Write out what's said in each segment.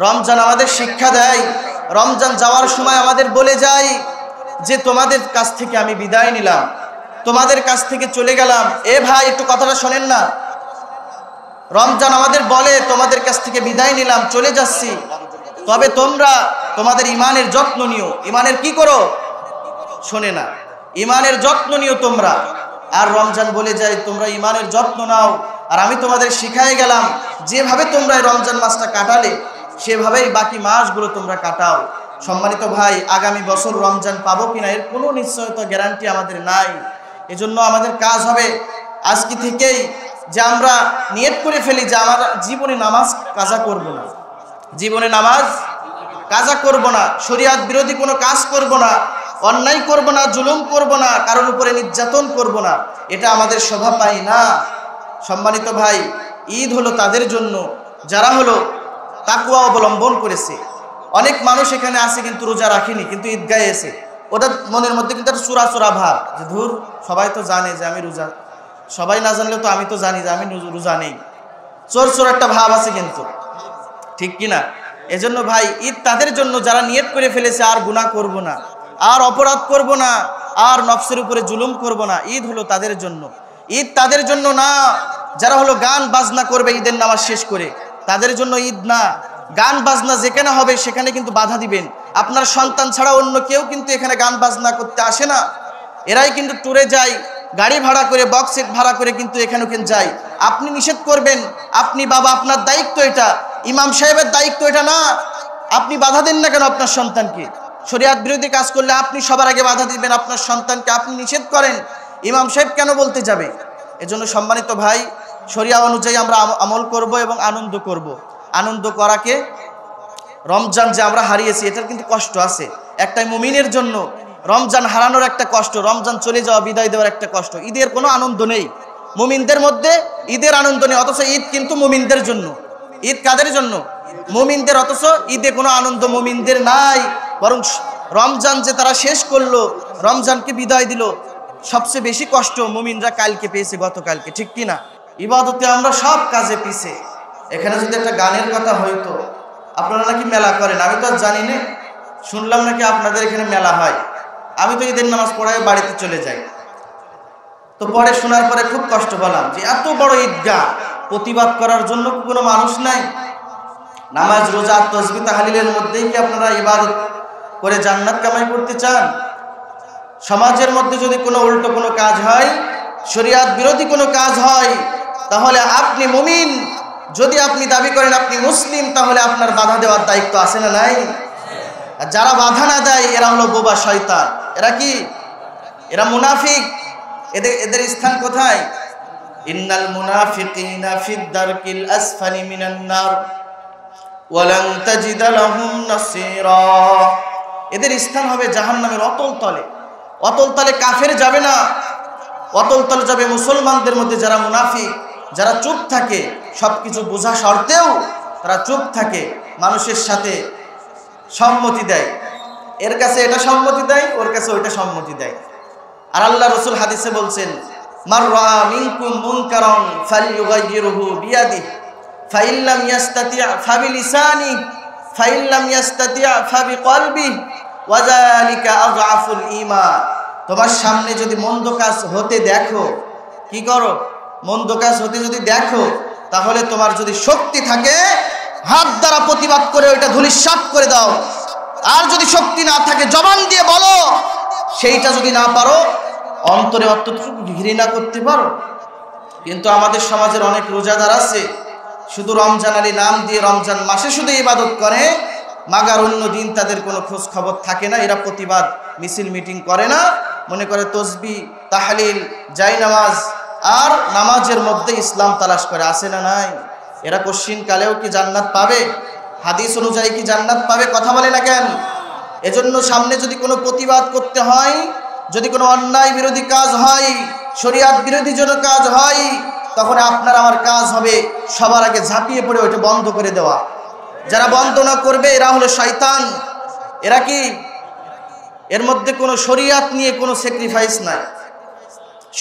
রমজান আমাদের শিক্ষা দেয়। রমজান যাওয়ার সময় আমাদের বলে যায় যে তোমাদের কাছ থেকে আমি বিদায় নিলাম, তোমাদের কাছ থেকে চলে গেলাম। এ ভাই একটু কথাটা শোনেন না। রমজান আমাদের বলে তোমাদের কাছ থেকে বিদায় নিলাম, চলে যাচ্ছি, তবে তোমরা তোমাদের ইমানের যত্ন নিও। ইমানের কি করো? শোনে না, ইমানের যত্ন নিও তোমরা। আর রমজান বলে যায় তোমরা ইমানের যত্ন নাও, আর আমি তোমাদের শিখাই গেলাম যেভাবে তোমরা রমজান মাসটা কাটালে সেভাবেই বাকি মাসগুলো তোমরা কাটাও। সম্মানিত ভাই, আগামী বছর রমজান পাবো কিনা এর কোনো নিশ্চয়তা গ্যারান্টি আমাদের নাই। এজন্য আমাদের কাজ হবে আজকে থেকেই যে আমরা নিয়ত করে ফেলি যে আমার জীবনে নামাজ কাজা করব না, জীবনে নামাজ কাজা করব না, শরিয়াত বিরোধী কোনো কাজ করব না, অন্যায় করব না, জুলুম করব না, কারোর উপরে নির্যাতন করব না। এটা আমাদের শোভা পাই না। সম্মানিত ভাই, ঈদ হলো তাদের জন্য যারা হলো তাকওয়া অবলম্বন করেছে। অনেক মানুষ এখানে আসে কিন্তু রোজা রাখেনি, কিন্তু ঈদগাহে এসে ওদের মনের মধ্যে কিন্তু একটা চূড়া চূড়া ভাব যে ধুর, সবাই তো জানে যে আমি রোজা, সবাই না জানলেও তো আমি তো জানি যে আমি রোজা নেই। চোর চোর একটা ভাব আছে কিন্তু, ঠিক কিনা? এজন্য ভাই, ঈদ তাদের জন্য যারা নিয়ত করে ফেলেছে আর গুনাহ করব না, আর অপরাধ করব না, আর নফসের উপরে জুলুম করব না। ঈদ হলো তাদের জন্য। ঈদ তাদের জন্য না যারা হলো গান বাজনা করবে ঈদের নামাজ শেষ করে, তাদের জন্য ঈদ না। গান বাজনা যেখানে হবে সেখানে কিন্তু বাধা দিবেন। আপনার সন্তান ছাড়া অন্য কেউ কিন্তু এখানে গান বাজনা করতে আসে না। এরাই কিন্তু ট্যুরে যায়, গাড়ি ভাড়া করে, বক্স সেট ভাড়া করে কিন্তু এখানে ওখানে যায়। আপনি নিষেধ করবেন, আপনি বাবা, আপনার দায়িত্ব এটা, ইমাম সাহেবের দায়িত্ব এটা না। আপনি বাধা দেন না কেন আপনার সন্তানকে? শরিয়াত বিরোধী কাজ করলে আপনি সবার আগে বাধা দিবেন আপনার সন্তানকে, আপনি নিষেধ করেন, ইমাম সাহেব কেন বলতে যাবে? এজন্য সম্মানিত ভাই, শরিয়া অনুযায়ী আমরা আমল করব এবং আনন্দ করব। আনন্দ করাকে, রমজান যে আমরা হারিয়েছি এটার কিন্তু কষ্ট আছে। একটা মুমিনের জন্য রমজান হারানোর একটা কষ্ট, রমজান চলে যাওয়া, বিদায় দেওয়ার একটা কষ্ট। ঈদের কোনো আনন্দ নেই মুমিনদের মধ্যে, ঈদের আনন্দ নেই। অথচ ঈদ কিন্তু মুমিনদের জন্য। ঈদ কাদের জন্য? মুমিনদের। অথচ ঈদে কোনো আনন্দ মুমিনদের নাই। বরং রমজান যে তারা শেষ করলো, রমজানকে বিদায় দিল, সবচেয়ে বেশি কষ্ট মুমিনরা কালকে পেয়েছে, গতকালকে, ঠিক কিনা? ইবাদতে আমরা সব কাজে পিছে। এখানে যদি একটা গানের কথা হইতো, আপনারা নাকি মেলা করেন, আমি তো আর জানি না, শুনলাম নাকি আপনাদের এখানে মেলা হয়। আমি তো ঈদের নামাজ পড়ায় বাড়িতে চলে যাই। তো পরে শোনার পরে খুব কষ্ট পেলাম যে এত বড় ঈদগাহ, প্রতিবাদ করার জন্য কোনো মানুষ নাই। নামাজ, রোজা, তাসবিহ, তাহলিলের মধ্যেই কি আপনারা ইবাদত করে জান্নাত কামাই করতে চান? সমাজের মধ্যে যদি কোনো উল্টো কোনো কাজ হয়, শরিয়াত বিরোধী কোনো কাজ হয়, তাহলে আপনি মুমিন, যদি আপনি দাবি করেন আপনি মুসলিম, তাহলে আপনার বাধা দেওয়ার দায়িত্ব আছে না নাই? আর যারা বাধা না দেয় এরা হলো বোবা শয়তান। এরা কি? এরা মুনাফিক। এদের স্থান কোথায়? ইন্নাল মুনাফিকিনা ফিদ দারকিল আসফালি মিনান নার ওয়া লান তাজিদা লাহুম নাসীরা। এদের স্থান হবে জাহান্নামের অতল তলে। অতল তলে কাফের যাবে না, অতল তলে যাবে মুসলমানদের মধ্যে যারা মুনাফিক, যারা চুপ থাকে, সবকিছু বোঝা সত্ত্বেও তারা চুপ থাকে, মানুষের সাথে সম্মতি দেয়, এর কাছে এটা সম্মতি দেয়, ওর কাছে ওইটা সম্মতি দেয়। আর আল্লাহ রাসূল হাদিসে বলছেন, মান রাআ মিনকুম মুনকারান ফালইউগাইয়িরহু বিয়াদিহি ফাইন লাম ইয়াস্তাতি' ফাবিলিসানিহি ফাইন লাম ইয়াস্তাতি' ফাবিকলবিহি ওয়া যালিকা আযআফুল ঈমান। তোমার সামনে যদি মন্দ কাজ হতে দেখো, কি করো? মন্দ কাজ হতে যদি দেখো, তাহলে তোমার যদি শক্তি থাকে হাত দ্বারা প্রতিবাদ করে ওইটা ধূলিসাৎ করে দাও। আর যদি শক্তি না থাকে জবান দিয়ে বলো। সেইটা যদি না পারো অন্তরে অতটুকু ঘৃণা করতে পারো। কিন্তু আমাদের সমাজের অনেক রোজাদার আছে, শুধু রমজান আলী নাম দিয়ে রমজান মাসে শুধু ইবাদত করে, মাগার অন্য দিন তাদের কোনো খোঁজ খবর থাকে না। এরা প্রতিবাদ মিছিল মিটিং করে না, মনে করে তসবিহ, তাহলিল, জায়নামাজ আর নামাজের মধ্যে ইসলাম তালাশ করে। আসে না নাই? এরা কশিন কালেও কি জান্নাত পাবে? হাদিস অনুযায়ী কি জান্নাত পাবে? কথা বলে না কেন? এজন্য সামনে যদি কোনো প্রতিবাদ করতে হয়, যদি কোনো অন্যায় বিরোধী কাজ হয়, শরিয়াত বিরোধী কোনো কাজ হয়, তখন আপনার আমার কাজ হবে সবার আগে ঝাঁপিয়ে পড়ে ওইটা বন্ধ করে দেওয়া। যারা বন্ধ না করবে এরা হলো শয়তান। এরা কি? এর মধ্যে কোনো শরিয়াত নিয়ে কোনো স্যাক্রিফাইস নাই,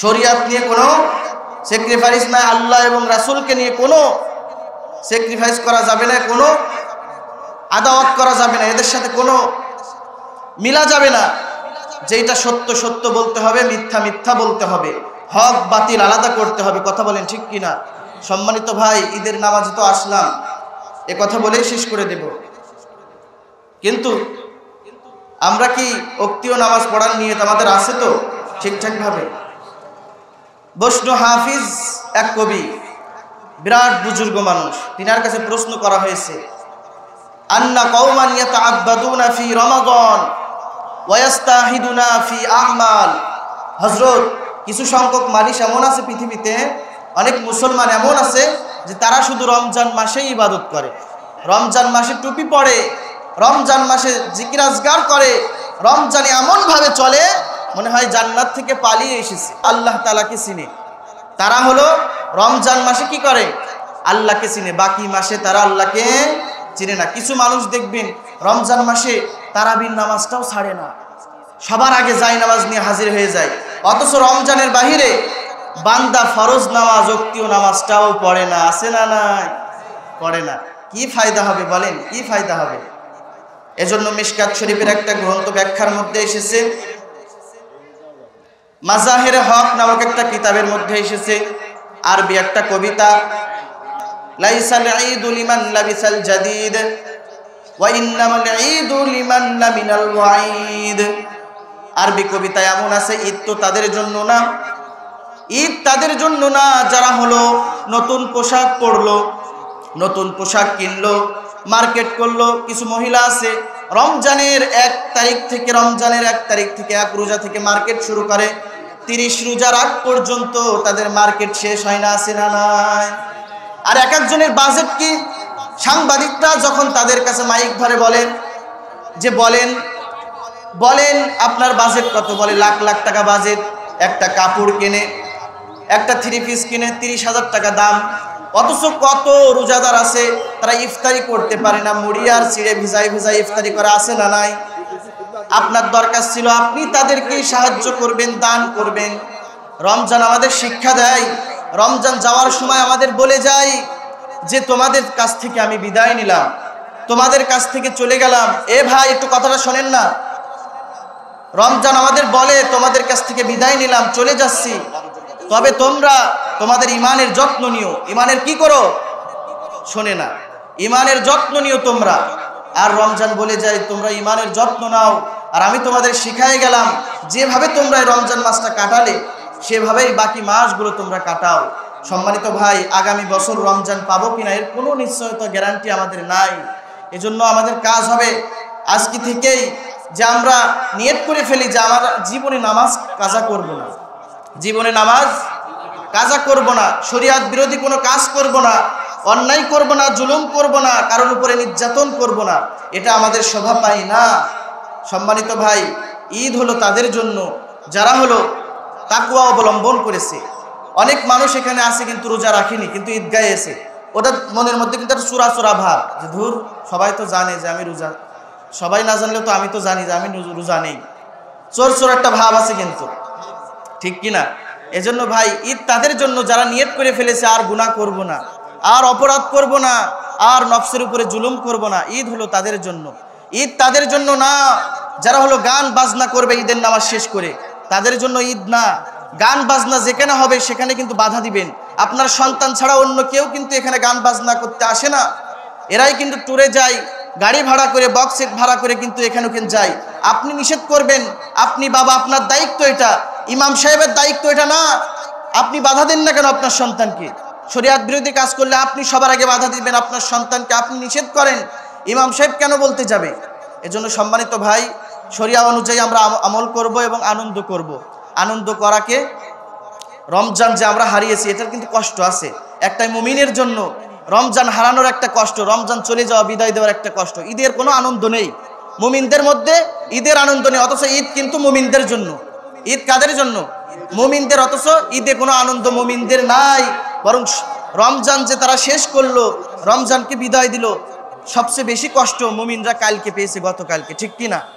শরিয়াত নিয়ে কোনো স্যাক্রিফাইস নাই, আল্লাহ এবং রাসূলকে নিয়ে কোনো স্যাক্রিফাইস করা যাবে না, কোনো আদাওয়াত করা যাবে না, এদের সাথে কোনো মিলা যাবে না। যেটা সত্য সত্য বলতে হবে, মিথ্যা মিথ্যা বলতে হবে, হক বাতিল আলাদা করতে হবে। কথা বলেন ঠিক কিনা? সম্মানিত ভাই, ঈদের নামাজে তো আসলাম, এ কথা বলেই শেষ করে দেব। কিন্তু আমরা কি ওক্তীয় নামাজ পড়ার নিয়ত আমাদের আছে তো ঠিকঠাকভাবে? বৈষ্ণব হাফিজ এক কবি, বিরাট বুজুর্গ মানুষ, তিনার কাছে প্রশ্ন করা হয়েছে, আন্না কওমান ইয়াতাআব্বাদুনা ফি রমাদান ওয়া ইয়াস্তাহিদুনা ফি আ'মাল। হযরত, কিছু সংখ্যক মানুষ এমন আছে পৃথিবীতে, অনেক মুসলমান এমন আছে যে তারা শুধু রমজান মাসেই ইবাদত করে, রমজান মাসে টুপি পড়ে, রমজান মাসে জিকির আজকার করে, রমজানে এমন ভাবে চলে মনে হয় জান্নাত থেকে পালিয়ে এসেছে, আল্লাহ তাআলাকে চিনে। তারা হলো রমজান মাসে কি করে? আল্লাহকে চিনে, বাকি মাসে তারা আল্লাহকে চিনে না। কিছু মানুষ দেখবেন রমজান মাসে তারাবির নামাজটাও ছাড়ে না, সবার আগে যাই নামাজ নিয়ে হাজির হয়ে যায়, অথচ রমজানের বাহিরে বান্দা ফরজ নামাজ ওক্তীয় নামাজটাও পড়ে না। আছে না নাই? পড়ে না। কি ফায়দা হবে বলেন, কি ফায়দা হবে? এজন্য মিশকাত শরীফের একটা গ্রন্থ ব্যাখ্যার মধ্যে এসেছে, মাজাহিরে হক নামক একটা কিতাবের মধ্যে এসেছে, আরবি একটা কবিতা, লাইসাল ঈদু লিমান লাবিসাল জাদীদ ওয়া ইন্নামাল ঈদু লিমান লামিনাল ওয়াঈদ। আরবি কবিতা এমন আছে, ঈদ তো তাদের জন্য না, ঈদ তাদের জন্য না যারা হলো নতুন পোশাক পরলো, নতুন পোশাক কিনলো, মার্কেট করলো। কিছু মহিলা আছে রমজানের 1 তারিখ থেকে, রমজানের 1 তারিখ থেকে, 1 রোজা থেকে মার্কেট শুরু করে, 30 রোজার আগ পর্যন্ত তাদের মার্কেট শেষ হয় না। আছে না নাই? আর এক একজনের বাজেট কি? সাংবাদিকরা যখন তাদের কাছে মাইক ধরে বলেন যে বলেন বলেন আপনার বাজেট কত, বলে লাখ লাখ টাকা বাজেট, একটা কাপড় কিনে, একটা 3 পিস কিনে 30,000 টাকা দাম। অথচ কত রোজাদার আছে তারা ইফতারি করতে পারে না, মুড়ি আর চিড়ে ভিজাই ভিজাই ইফতারি করা। আছে না নাই? আপনার দরকার ছিল আপনি তাদেরকে সাহায্য করবেন, দান করবেন। রমজান আমাদের শিক্ষা দেয়, রমজান যাওয়ার সময় আমাদের বলে যায় যে তোমাদের কাছ থেকে আমি বিদায় নিলাম, তোমাদের কাছ থেকে চলে গেলাম। এ ভাই, একটু কথাটা শোনেন না। রমজান আমাদের বলে তোমাদের কাছ থেকে বিদায় নিলাম, চলে যাচ্ছি, তবে তোমরা তোমাদের ইমানের যত্ন নিও। ইমানের কি করো? শোনে না, ইমানের যত্ন নিও তোমরা। আর রমজান বলে যায় তোমরা ইমানের যত্ন নাও, আর আমি তোমাদের শিখাই গেলাম যেভাবে তোমরা রমজান মাসটা কাটালে সেভাবেই বাকি মাসগুলো তোমরা কাটাও। সম্মানিত ভাই, আগামী বছর রমজান পাবো কিনা এর কোনো নিশ্চয়তা গ্যারান্টি আমাদের নাই। এজন্য আমাদের কাজ হবে আজকে থেকেই যে আমরা নিয়ত করে ফেলি যে আমার জীবনে নামাজ কাজা করব না, জীবনে নামাজ কাজা করব না, শরিয়াত বিরোধী কোনো কাজ করব না, অন্যায় করব না, জুলুম করব না, কারোর উপরে নির্যাতন করব না। এটা আমাদের শোভা পায় না। সম্মানিত ভাই, ঈদ হলো তাদের জন্য যারা হলো তাকওয়া অবলম্বন করেছে। অনেক মানুষ এখানে আছে কিন্তু রোজা রাখেনি, কিন্তু ঈদগাহে এসে ওটা মনের মধ্যে কিন্তু একটা চোরা চোরা ভাব যে ধুর, সবাই তো জানে যে আমি রোজা, সবাই না জানলেও তো আমি তো জানি যে আমি রোজা নেই। চোর চোর একটা ভাব আছে কিন্তু, ঠিক কিনা? এজন্য ভাই, ঈদ তাদের জন্য যারা নিয়ত করে ফেলেছে আর গুনাহ করব না, আর অপরাধ করব না, আর নফসের উপরে জুলুম করব না। ঈদ হলো তাদের জন্য। ঈদ তাদের জন্য না যারা হলো গান বাজনা করবে ঈদের নামাজ শেষ করে, তাদের জন্য ঈদ না। গান বাজনা যেখানে হবে সেখানে কিন্তু বাধা দিবেন। আপনার সন্তান ছাড়া অন্য কেউ কিন্তু এখানে গান বাজনা করতে আসে না। এরাই কিন্তু ট্যুরে যায়, গাড়ি ভাড়া করে, বক্স সেট ভাড়া করে কিন্তু এখানে ওখানে যায়। আপনি নিষেধ করবেন, আপনি বাবা, আপনার দায়িত্ব এটা, ইমাম সাহেবের দায়িত্ব এটা না। আপনি বাধা দেন না কেন আপনার সন্তানকে? শরিয়াত বিরোধী কাজ করলে আপনি সবার আগে বাধা দিবেন আপনার সন্তানকে, আপনি নিষেধ করেন, ইমাম সাহেব কেন বলতে যাবে? এজন্য সম্মানিত ভাই, শরিয়া অনুযায়ী আমরা আমল করব এবং আনন্দ করব। আনন্দ করাকে, রমজান যে আমরা হারিয়েছি এটার কিন্তু কষ্ট আছে। একটা মুমিনের জন্য রমজান হারানোর একটা কষ্ট, রমজান চলে যাওয়া, বিদায় দেওয়ার একটা কষ্ট। ঈদের কোনো আনন্দ নেই মুমিনদের মধ্যে, ঈদের আনন্দ নেই। অথচ ঈদ কিন্তু মুমিনদের জন্য। ঈদ কাদের জন্য? মুমিনদের। অথচ ঈদে কোনো আনন্দ মুমিনদের নাই, বরং রমজান যে তারা শেষ করলো, রমজানকে বিদায় দিল, সবচেয়ে বেশি কষ্ট মুমিনরা কালকে পেয়েছে, গতকালকে, ঠিক কিনা?